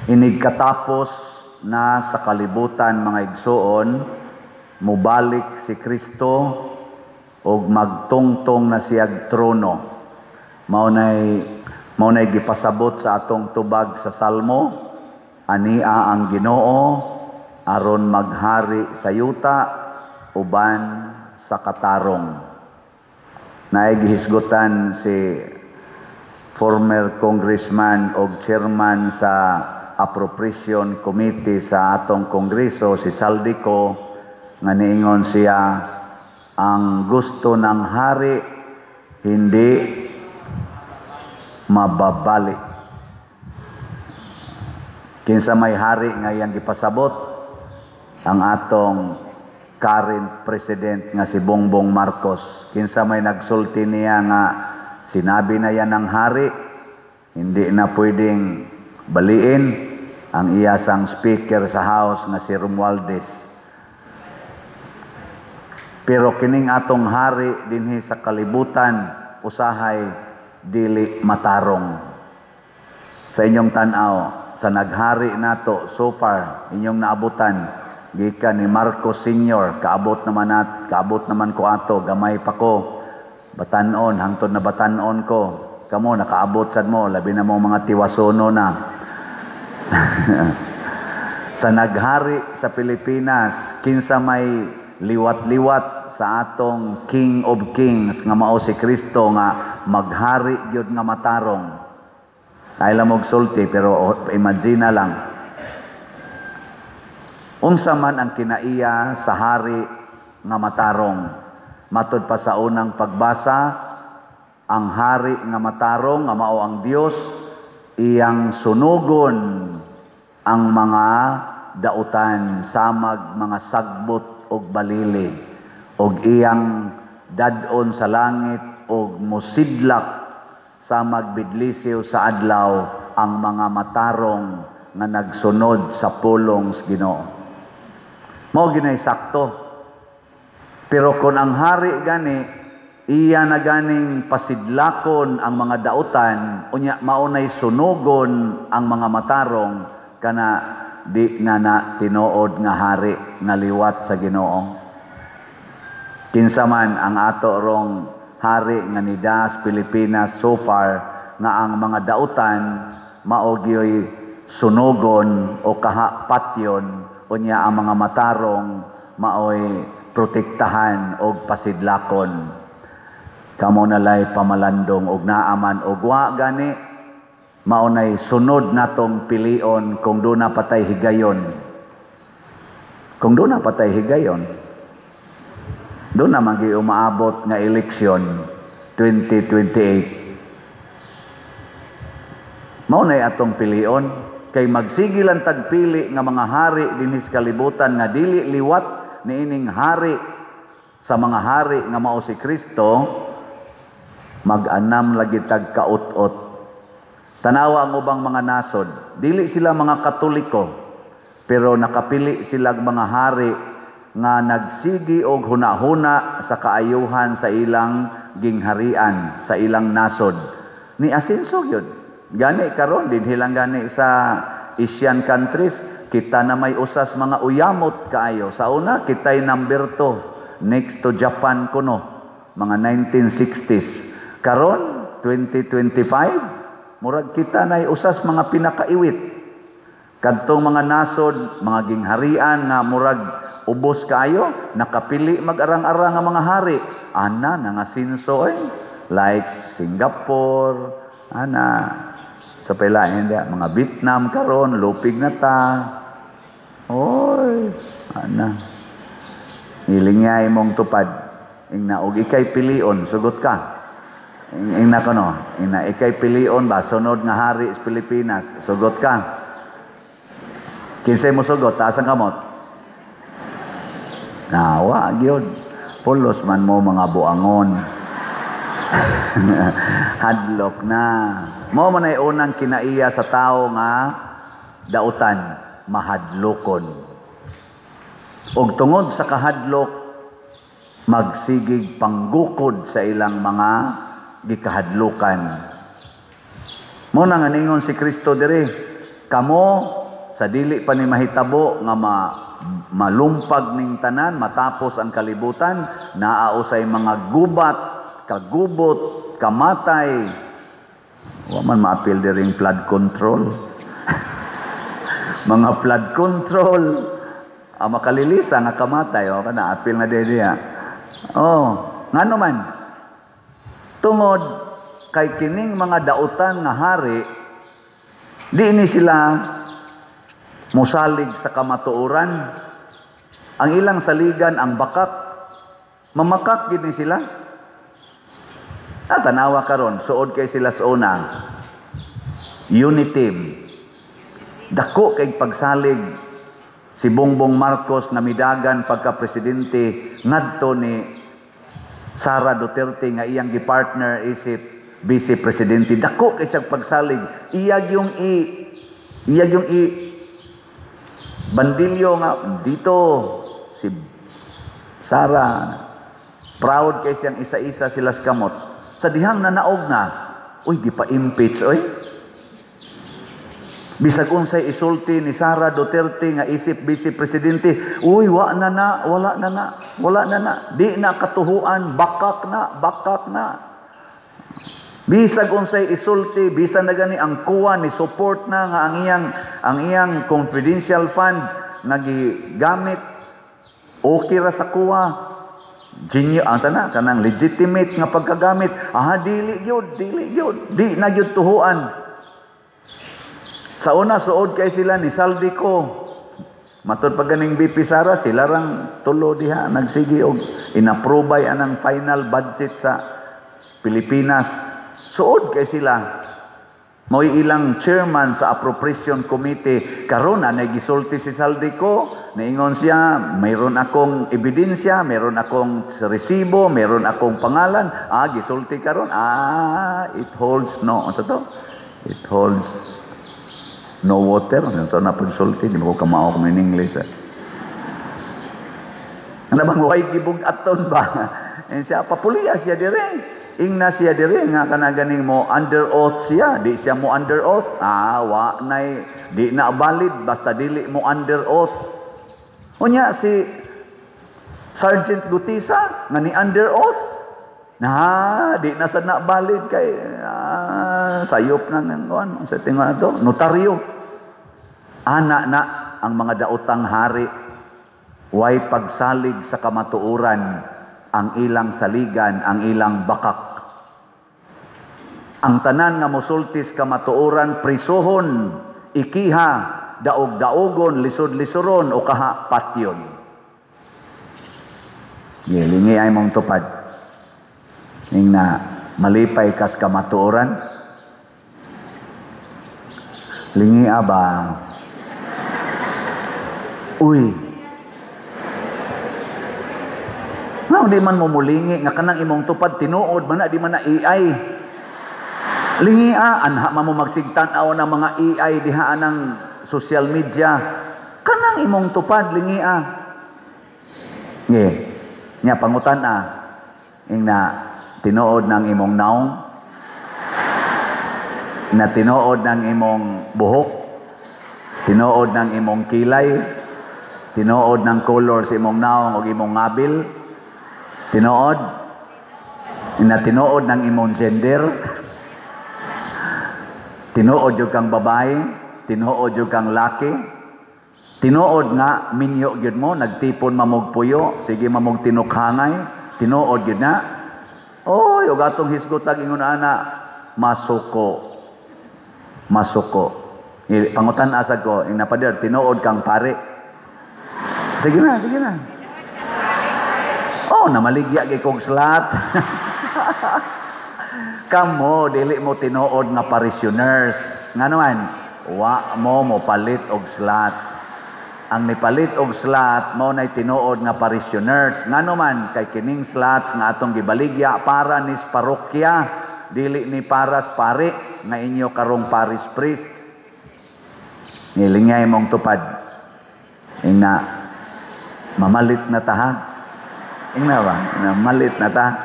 Inig katapos na sa kalibutan mga igsoon, mubalik si Kristo ug magtungtong na siyag trono. Maunay gipasabot sa atong tubag sa Salmo, ania ang Ginoo aron maghari sa yuta uban sa katarong. Naigihisgutan si former congressman o chairman sa Appropriation Committee sa atong Kongreso, si Saldico, nga niingon siya, ang gusto ng hari hindi mababalik. Kinsa may hari nga iyang gipasabot, ang atong current president nga si Bongbong Marcos. Kinsa may nagsulti niya nga sinabi na yan ng hari, hindi na pwedeng baliin ang iyasang speaker sa House nga si Romualdez. Pero kining atong hari dinhi sa kalibutan, usahay dili matarong. Sa inyong tanaw, sa naghari nato so far, inyong naabutan, gikan ni Marcos Sr., kaabot naman ko ato, gamay pa ko, batanon, hangtod na batanon ko. Kamo, nakaabot sad mo, labi na mo mga tiwasono na. Sa naghari sa Pilipinas, kinsa may liwat-liwat sa atong King of Kings nga mao si Kristo nga maghari gyud nga matarong. Ay lang sulti pero imagine lang. Unsa man ang kinaiya sa hari nga matarong. Matud pa sa unang pagbasa, ang hari nga matarong nga mao ang Dios, iyang sunugon ang mga dautan samag mga sagbot og balili, og iyang dadon sa langit og mosidlak samag bidlisiw sa adlaw ang mga matarong nga nagsunod sa pulong sa Ginoo. Mao ginay sakto. Pero kung ang hari gani iya na ganing pasidlakon ang mga dautan, unya maunay sunugon ang mga matarong, kana di na tinuod nga hari nga liwat sa Ginoo. Kinsa man ang ato rong hari nga nidas Pilipinas so far, nga ang mga dautan mao gyoy sunugon o kahapatyon, unya ang mga matarong maoy protektahan o pasidlakon. Kamo nalay pamalandong og naaman og wa gani, maunay sunod natong pilion kung doon na patay higayon. Kung doon na patay higayon, doon na magi umaabot nga eleksyon 2028. Maunay atong pilion, kay magsigilan tagpili nga mga hari dinhi sa kalibutan nga dili liwat niining hari sa mga hari nga mao si Kristo, mag-anam lagi tag kaut-ot. Tanawa ang ubang mga nasod, dili sila mga Katoliko, pero nakapili sila mga hari nga nagsigi og hunahuna sa kaayuhan sa ilang gingharian, sa ilang nasod. Ni asenso yun. Gani karon din hilang gani sa Asian countries, kita na may usas mga uyamot kaayo. Sa una, kita'y number 2, next to Japan kuno, mga 1960s. Karon, 2025, murag kita na usas mga pinakaiwit. Kadtong mga nasod, mga gingharian nga murag ubos kaayo, nakapili mag-arang-arang nga mga hari. Ana, nangasinso eh. Like Singapore, sa pelain dia, mga Vietnam karon, lupig na ta. Oy, hilingay mong tupad. Ingna, og ikay pilion, sugot ka. Ingna ko no, ingna, ikay pilion ba, sunod nga hari sa Pilipinas, sugot ka. Kinsay mo sugot, taas ang kamot. Nawa, gyud. Pulos man mo mga buangon. Hadlok na. Mao man ay unang kinaiya sa tao nga dautan, mahadlokon. Og tungod sa kahadlok, magsigig panggukod sa ilang mga gikahadlukan. Mao na nga ningon si Kristo diri, Kamo sa dili pa ni mahitabo nga malumpag ning tanan matapos ang kalibutan, naa usay mga gubat, kagubot, kamatay. Wa man maapil diring flood control. Mga flood control. Makalilisa nga kamatay, o kana apil na diya. Ngano man. Tungod kay kining mga dautan nga hari, di ni sila musalig sa kamatuoran. Ang ilang saligan ang bakak. Mamakak gid ni sila. Tanawa karon, suod kay sila sa una. Unity. Dako kay pagsalig si Bongbong Marcos na midagan pagka-presidente ngadto ni Sara Duterte nga iyang gipartner isip vice presidente. Dako kay siyang pagsalig. Iyag yung bandilyo nga dito si Sara. Proud kay siyang isa-isa sila sa kamot. Sa dihang nanaog na, gipa-impeach, bisag unsay isulti ni Sara Duterte nga isip vice presidente, wala na na. Di na katuhuan, bakak na. Bisag unsay isulti, bisan na gani ang kuha ni support na nga ang iyang confidential fund nga gigamit, okay ra sa kuha. Kanang legitimate nga pagkagamit. Dili gyud. Di na gyud tuhuan. Sa una, suod kay sila ni Saldico. Matod pag ganing BP Sara, sila rang tulo diha, nagsigi og inaprobay anang final budget sa Pilipinas. Suod kay sila. Mo'y ilang chairman sa appropriation committee. Karon na gisulti si Saldico. Naingon siya, mayroon akong ebidensya, mayroon akong resibo, mayroon akong pangalan. Gisulti karon. It holds no. Ano to? It holds no water. So na pagsulti, di mo ko kamao kung in English. Ano bang way gibug-aton ba? Siya papuliya siya dire. Ingna siya dire nga kanaganing mo under oath siya. Di siya mo under oath. Di na valid basta dili mo under oath. Unya si Sergeant Gutisa nga ni under oath. Di na sad na valid kay sayop na ng sa tingon ato notaryo. Ana na ang mga daotang hari way pagsalig sa kamatuoran. Ang ilang saligan, ang ilang bakak. Ang tanan nga mosultis kamatuoran, prisohon, ikiha, daog-daogon, lisod-lisoron, o kaha patyon. Lingi ay mong tupad. Ning na malipay kas kamatuoran. Lingi ba? Di man mo mulingi nga kanang imong tupad tinuod man di man na AI. Lingi anha man mo magsigtan-aw ng mga AI diha ng social media. Kanang imong tupad lingi nya pangutan na tinuod ng imong naong, na tinuod ng imong buhok, tinuod ng imong kilay, tinuod ng color sa imong naong o imong ngabil. Tinuod ng imong gender, tinuod yung kang babae, tinuod yung kang laki, tinuod nga minyo gyud mo, nagtipon mamog puyo, sige mamog tinukhangay, tinuod gyud na. Yung atong hisgotag ingon masuko. Pangutan asag ko, napader, tinuod kang pare. Sige na. Namaligya kay kong slat. Kamo, dili mo tinuod nga parishioners. Nga naman, wa mo palit og slat. Ang nipalit og slat, mo na'y tinuod nga parishioners. Nga naman, kay kining slats nga atong gibaligya para nis parokya. Dili ni paras pare, nga inyo karong parish priest. Nilingay mong tupad. Ina, mamalit na tahan. Ingna ba? Malit na ta.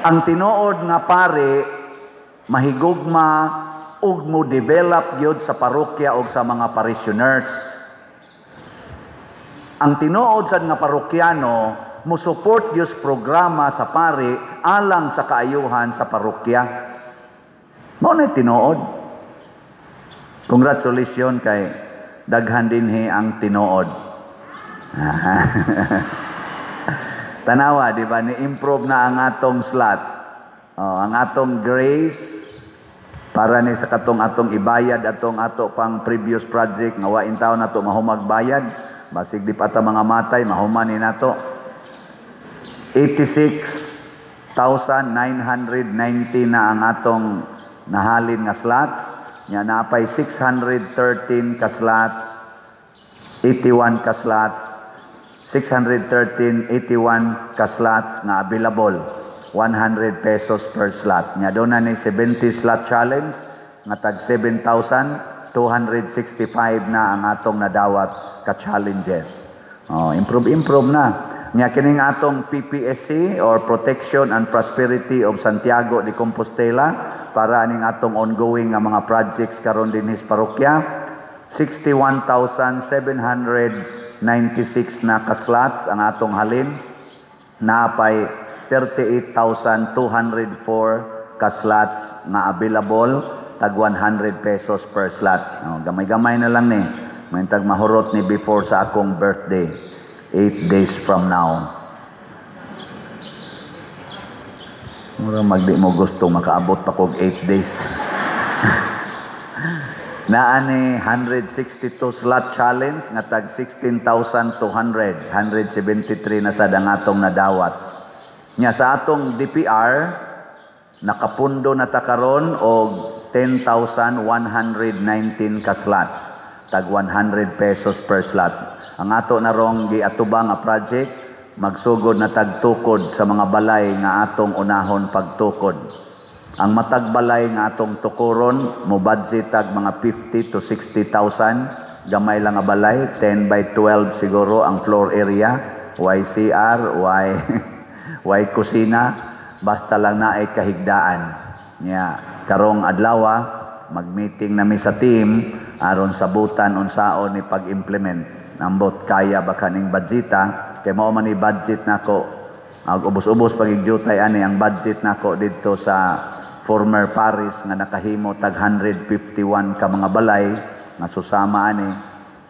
Ang tinuod nga pare, mahigugma ug mo develop gyud sa parokya o sa mga parishioners. Ang tinuod sad nga parokyano mo support gyud programa sa pari alang sa kaayuhan sa parokya. Mao na tinuod. Congratulations kay daghan dinhi ang tinuod. Tanawa, di ba? Ni-improve na ang atong slot. Ang atong grace para ni sa atong ibayad atong ato pang previous project nga wain taon nato mahumag bayad. Basig di pa ta mga matay, mahuman ni nato. 86,990 na ang atong nahalin nga slots. Nya napay 613 ka slots, 81 ka slots, 613, 81 ka slots nga available. 100 pesos per slot. Nya doon na ni 70 slot challenge nga tag 7,265 na ang atong nadawat ka challenges. Improve na. Nya kining atong PPSC or Protection and Prosperity of Santiago de Compostela para aning atong ongoing nga mga projects karon dinhi sa parokya, 61,796 na ka slots ang atong halin. Napay 38,204 ka slots na available, tag 100 pesos per slot. Gamay-gamay na lang ni. May tag mahurot ni before sa akong birthday, 8 days from now. Mura magdi mo gusto makaabot pa kog 8 days. Naani 162 slot challenge nga tag 16,200, 173 na sad ang atong nadawat. Nya sa atong DPR nakapundo na ta karon og 10,119 ka slots, tag 100 pesos per slot. Ang ato na rong giatubang nga project magsugod na tagtukod sa mga balay nga atong unahon pagtukod. Ang matag balay nga atong tukuron mo budget tag mga 50 to 60,000. Gamay lang nga balay, 10 by 12 siguro ang floor area, YCR, Y kusina, basta lang na ay kahigdaan. Nya karong adlaw mag-meeting nami sa team aron sabutan unsaon ni pag-implement. Nambot kaya ba kaning budgeta kay mao man ni budget nako. Ubos-ubos pagigyutay ani ang budget nako didto sa former parish nga nakahimo tag 151 ka mga balay nga susama ani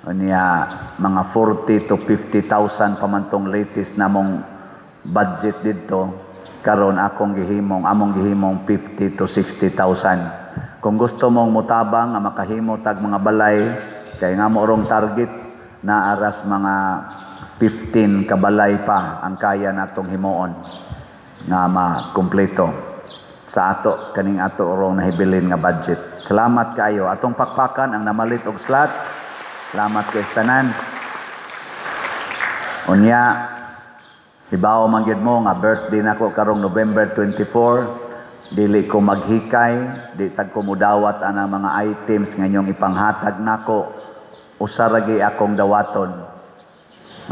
unya mga 40 to 50,000 pamantong latest namong budget didto. Karon among gihimong 50 to 60,000. Kung gusto mong mutabang nga makahimo tag mga balay kay nga mo rong target na aras mga 15 kabalay pa ang kaya natong himuon nga makumpleto sa ato kaning ato rong nahibilin nga budget. Salamat kayo atong pakpakan ang namalit og slot. Salamat kay tanan. Unya ibaw man gyud mo nga birthday nako karong November 24. Dili ko maghikay, di sad ko mudawat ana mga items nga inyong ipanghatag nako. Usa ra gyud akong dawaton.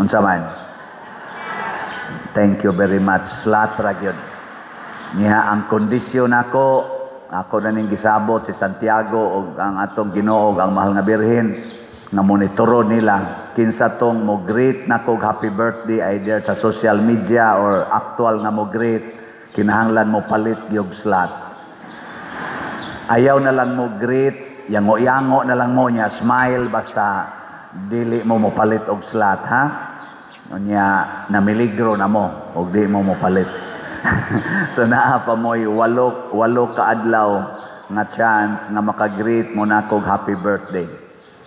Unsa man? Thank you very much. Slot ra gyud. Niya ang kondisyon ako na ning gisabot si Santiago ug ang atong Ginoo ang mahal nga birhen na monitoro nila kinsa tong mo greet nako happy birthday either sa social media or actual nga mo greet, kinahanglan mo palit gyud slot. Ayaw na lang mo greet, yango-yango na lang mo niya, smile basta dili mo palit og slot ha. Unya namiligro na mo og di mo palit. So naa pa mo'y walo ka adlaw nga chance nga makagreet mo na kog happy birthday.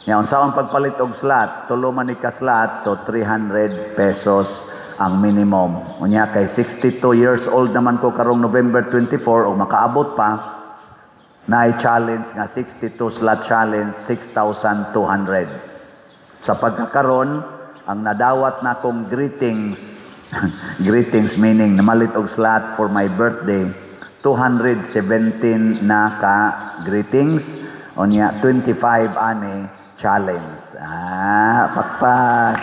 Nya unsaon pagpalit og slot, tulo man ni ka slot, so 300 pesos ang minimum. Unya kay 62 years old naman ko karong November 24 og makaabot pa na challenge nga 62 slot challenge 6,200. Sa pagkakaron ang nadawat na kong greetings greetings meaning namalit og slot for my birthday 217 na ka greetings, unya 25 ani challenge. Pakpak.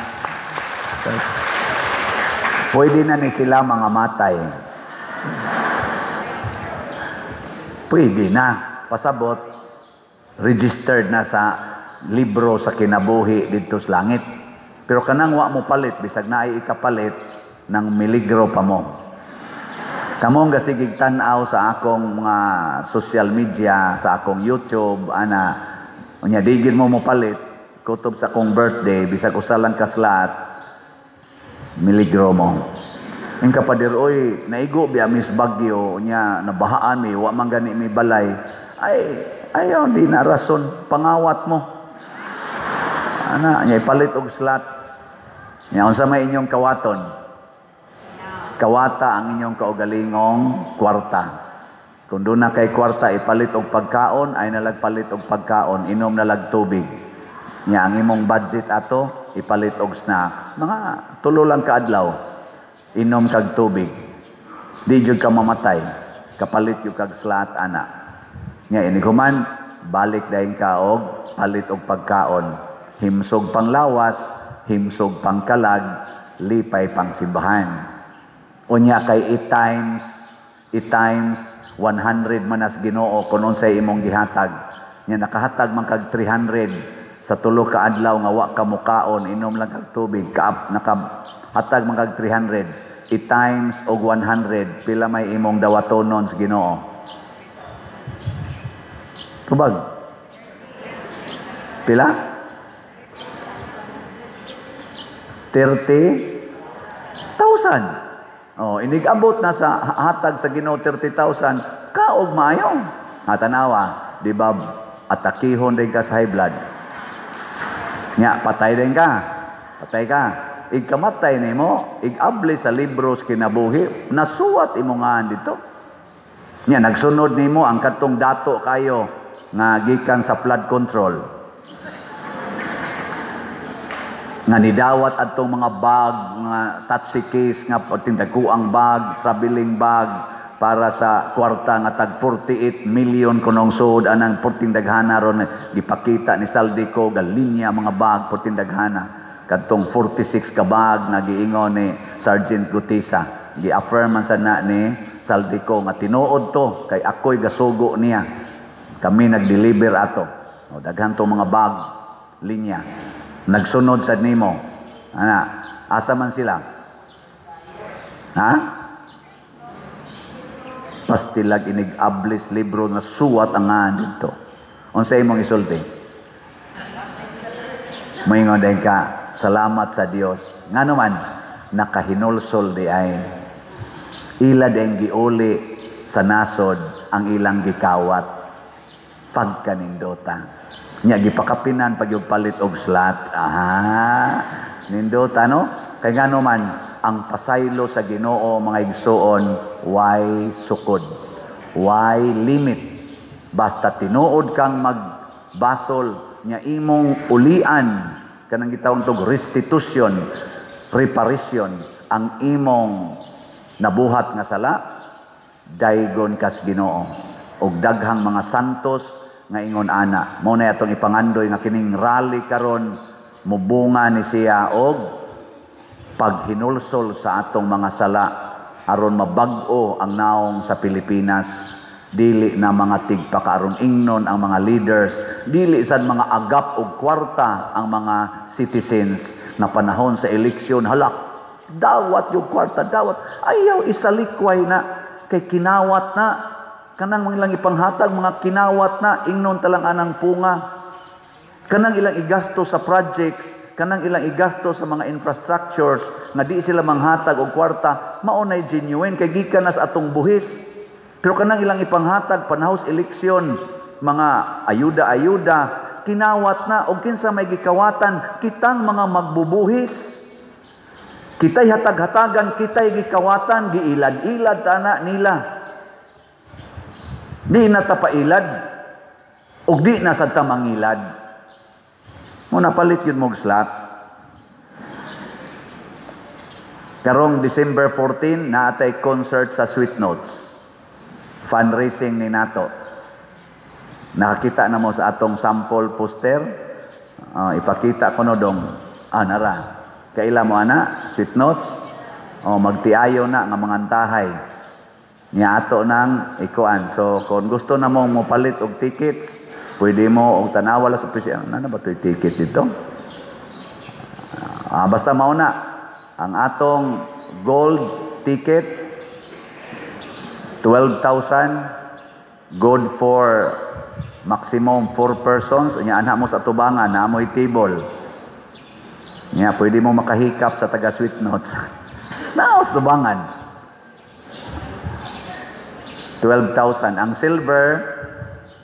Pwede na ni sila mga matay. Pwede na. Pasabot, registered na sa libro sa kinabuhi dito sa langit. Pero kanang wa mo palit, bisag na ay ikapalit, ng miligro pa mo. Kamong gasigig tan-aw sa akong mga social media, sa akong YouTube, unya digid mo palit, kutob sa akong birthday, bisag usa lang kaslat, miligro mo. Yung kapadir, oy, naigo biya mis bagyo, unya nabahaan mi, wa man gani mi balay, ayaw, di na rason, pangawat mo. Nya ipalit og slat. Nya unsa may inyong kawaton? Kawata ang inyong kaugalingong kwarta. Kung doon na kay kwarta ipalit og pagkaon, ay nalagpalit og pagkaon, inom nalag tubig. Nya ang imong budget ato ipalit og snacks. Mga tulo lang ka adlaw. Inom kag tubig. Di jud ka mamatay. Kapalit yung kag slat ana. Nya ini kuman balik dayon ka og palit og pagkaon. Himsog panglawas, himsog pangkalag, lipay pang simbahan. Unya kay 8 times 100 manas Ginoo kun unsay imong gihatag. Nya nakahatag man kag 300 sa tulo ka adlaw nga wa ka mukaon, inom lang kag tubig, nakahatag man kag 300. 8 times og 100 pila may imong dawatonon sa Ginoo? Tubag. Pila? 30,000. Oh, inigabot na sa hatag sa Ginoo 30,000, kaog maayo. Tanawa, di ba atakihon din ka sa high blood? Nya, patay din ka. Patay ka. Igkamatay nimo, igabli sa libros kinabuhi, nasuwat imo nga dito. Nya, nagsunod nimo ang katong dato kayo nga gikan sa flood control. Nga nidawat atong mga bag, mga taxi case, nga tindaguang bag, traveling bag, para sa kwarta nga tag 48 million kunong sud anang portindaghana ron gipakita ni Saldico galinya mga bag portindaghana kadtong 46 ka bag nga giingon ni Sergeant Gutisa gi-affirm man sad na ni Saldico nga tinuod to kay ako'y gasugo niya kami nag-deliver ato daghan to mga bag linya nagsunod sad nimo asa man sila pastilag inig-ablis libro na suwat ang nga dito. Unsay imong isulti? Moingon din ka, salamat sa Dios. Nga naman, nakahinulsol di ay. Ila din giuli sa nasod ang ilang gikawat. Pagkanindota. Nya gipakapinan pag yung palit og slat. Nindota no? Kaya nga naman, ang pasaylo sa Ginoo mga igsoon why sukod why limit basta tinuod kang magbasol nya imong ulian kanang gitawag tog restitution reparation ang imong nabuhat nga sala daygon kas Ginoo og daghang mga santos nga ingon ana mao na atong ipangandoy nga kining rally karon mubunga ni siya og paghinulsol sa atong mga sala aron mabag-o ang naong sa Pilipinas dili na mga tigpakaron ingnon ang mga leaders dili sad mga agap og kwarta ang mga citizens na panahon sa eleksyon halak dawat yung kwarta dawat ayaw isalikway na kay kinawat na kanang ilang ipanghatag mga kinawat na ingnon talang anang punga kanang ilang igasto sa projects kanang ilang igasto sa mga infrastructures nga di sila manghatag og kwarta maunay genuine kay gikan nas atong buhis pero kanang ilang ipanghatag panahos eleksyon mga ayuda kinawat na og kinsa may gikawatan kitang mga magbubuhis kitay hatag-hatagan kitay gikawatan giilad-ilad tana nila di na tapailad og di na sad ta mangilad mo napalit yun mong slat. Karong December 14, naatay concert sa Sweet Notes. Fundraising ni nato. Nakakita na mo sa atong sample poster. Ipakita ko no dong. Nara. Kaila mo ana, Sweet Notes. Magtiayo na nga mangantahay. Niya ato nang ikuan. So, kung gusto na mong mopalit og tickets, Pwede mo og tanawa la sa opisina, ano ba 'toy ticket dito? Basta mauna ang atong gold ticket 12,000, good for maximum 4 persons. Nya anha mo sa tubangan na amoy table. Nya pwede mo makahikap sa taga sweet notes. Naos tubangan. 12,000. Ang silver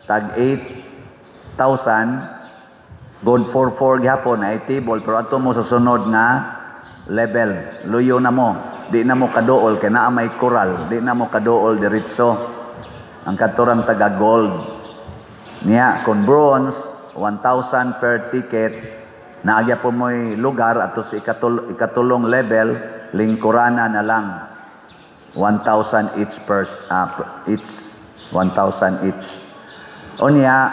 tag 8,000, good for 4 gihapon ay table, pero ato mo sa sunod nga level, luyo na mo, di na mo kaduol kay naa may coral, di na mo kaduol diretso. Ang katurang taga gold niya kung bronze 1,000 per ticket, naagya po mo'y lugar ato sa ikatulong level, lingkurana na lang 1,000 each each 1,000 each. Unya,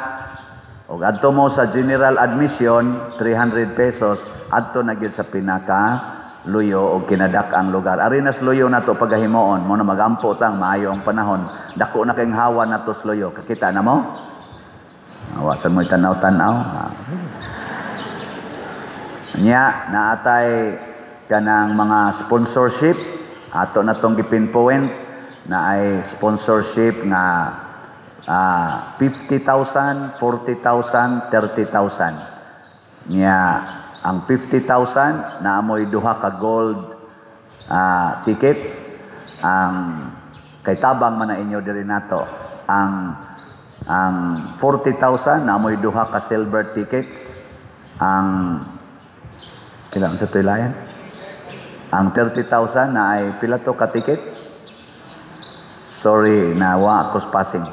og adto mo sa general admission 300 pesos, adto na gyud sa pinaka luyo og kinadak ang lugar. Ari nas luyo nato pagahimoon, mo na magampo tang maayo ang panahon. Dako na kayong hawa nato sa luyo. Kakita na mo? Awasan mo tanaw-tanaw. Nya naatay kanang mga sponsorship ato na tong gipinpoint na ay sponsorship nga 50,000, 40,000, 30,000. Nya ang 50,000 na amoy duha ka gold tickets. Ang kay tabang man na inyo diri nato. Ang 40,000 na amoy duha ka silver tickets. Ang ilang sa tuylayan? Ang 30,000 na ay pila to ka tickets? Sorry, nawa ako passing.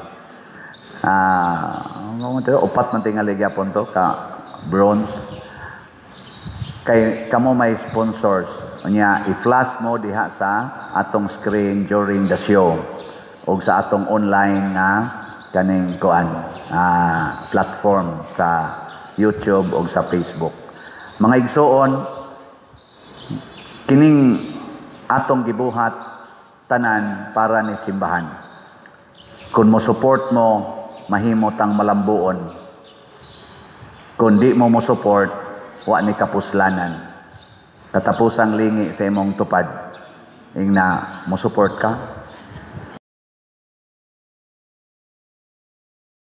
Upat man tingali gyapon to ka bronze. Kay kamo may sponsors. Unya i-flash mo diha sa atong screen during the show o sa atong online nga kaning kuan platform sa YouTube o sa Facebook. Mga igsoon, kining atong gibuhat tanan para ni simbahan. Kung mo support mo, mahimo tang malambuon. Kung di mo support, wa ni kapuslanan. Katapusang lingi sa imong tupad. Ing na mo support ka,